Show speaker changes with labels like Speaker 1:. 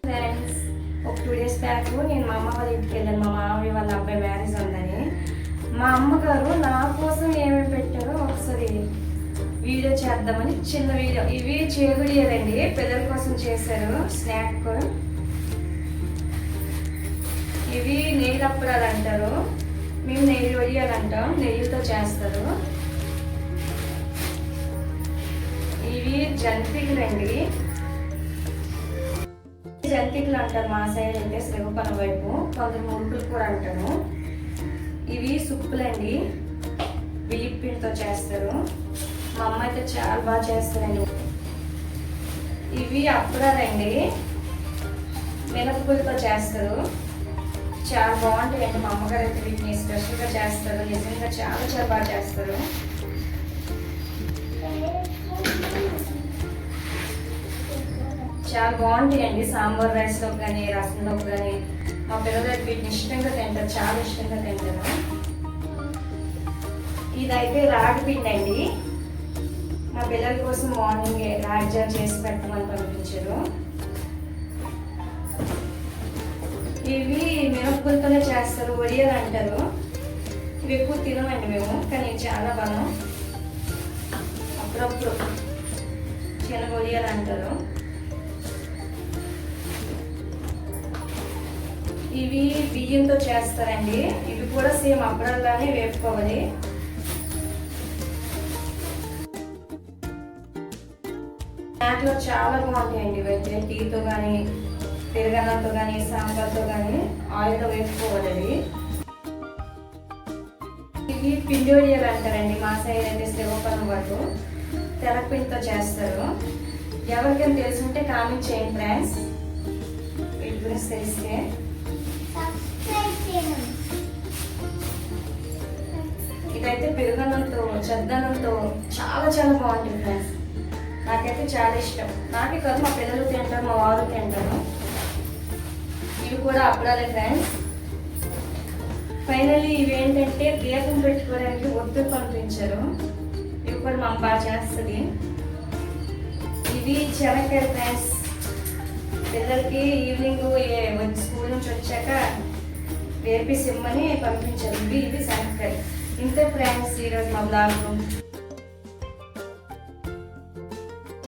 Speaker 1: Friends, ఒక 2 days back నేను మా అమ్మ వాళ్ళ ఇంటికి వెళ్ళాను. మా మామయ్య వాళ్ళ అబ్బాయి మ్యారేజ్ ఉందని. మా అమ్మగారు నా కోసం ఏమేమి పెట్టారో ఒకసారి వీడియో చేద్దామని చిన్న వీడియో. ఇవి చేగుడియాలండి, పిల్లల కోసం చేశారు స్నాక్. ఇవి నెయ్యి అప్పడాలు అంటారు, మేము నెయ్యి వడియాలంటాం, నెయ్యితో చేస్తారు. ఇవి జంతికలండి, జంతికలు అంటారు మా సైడ్ అయితే, శ్రీకాకుళం వైపు కొందరు మురుకులు కూడా అంటారు. ఇవి సుప్పులండి, బియ్యపిండితో చేస్తారు. మా అమ్మ అయితే చాలా బాగా చేస్తారండి. ఇవి అప్పడాలండి, మినపగుళ్ళతో చేస్తారు, చాలా బాగుంటాయండి. మా అమ్మగారు అయితే వీటిని స్పెషల్గా చేస్తారు, నిజంగా చాలా చాలా బాగా చేస్తారు. చాలా బాగుంటాయండి, సాంబార్ రైస్లో కానీ రసంలో కానీ. మా పిల్లలు వీటిని ఇష్టంగా తింటారు, చాలా ఇష్టంగా తింటారు. ఇదైతే రాగి పిండి అండి, మా పిల్లల కోసం మార్నింగ్ రాగి జార్ చేసి పెట్టమని పంపించారు. ఇవి మినపగుళ్ళతోనే చేస్తారు, వడియాలు అంటారు. ఇవి ఎక్కువ తినమండి మేము, కానీ చాలా బలం. అప్పుడప్పుడు చిన్న వడియాలు అంటారు. ఇవి బియ్యంతో చేస్తారండి, ఇవి కూడా సేమ్ అప్పడాలానే వేపుకోవాలి. దాంట్లో చాలా బాగుంటాయండి ఇవైతే, టీతో కానీ పెరుగన్నంతో కానీ సాంబార్తో కానీ ఆయిల్తో వేసుకోవాలి. ఇవి పిండి వడియాలు అంటారండి, మా సైడ్ అయితే శ్రీకాకుళం వాళ్ళు తెల్లపిండితో చేస్తారు. ఎవరికైనా తెలుసుంటే కామెంట్ చేయండి ఫ్రెండ్స్, వీటి గురించి తెలిస్తే. ఇదైతే పెరుగన్నంతో చద్దన్నంతో చాలా చాలా బాగుంటుంది ఫ్రెండ్స్, నాకైతే చాలా ఇష్టం. నాకే కాదు, మా పిల్లలు తింటారు, మా వారు తింటారు. ఇవి కూడా అప్పడాలే ఫ్రెండ్స్. ఫైనల్లీ ఇవేంటంటే దీపం పెట్టుకోవడానికి ఒత్తులు పంపించారు, ఇవి కూడా మా అమ్మ బాగా చేస్తుంది. ఇవి శనక్కాయలు ఫ్రెండ్స్, పిల్లలకి ఈవినింగ్ స్కూల్ నుంచి వచ్చాక వేపి సిమ్మని పంపించారు. ఇవి శనక్కాయ. ఇంతే ఫ్రెండ్స్ ఈరోజు మా బ్లాగ్.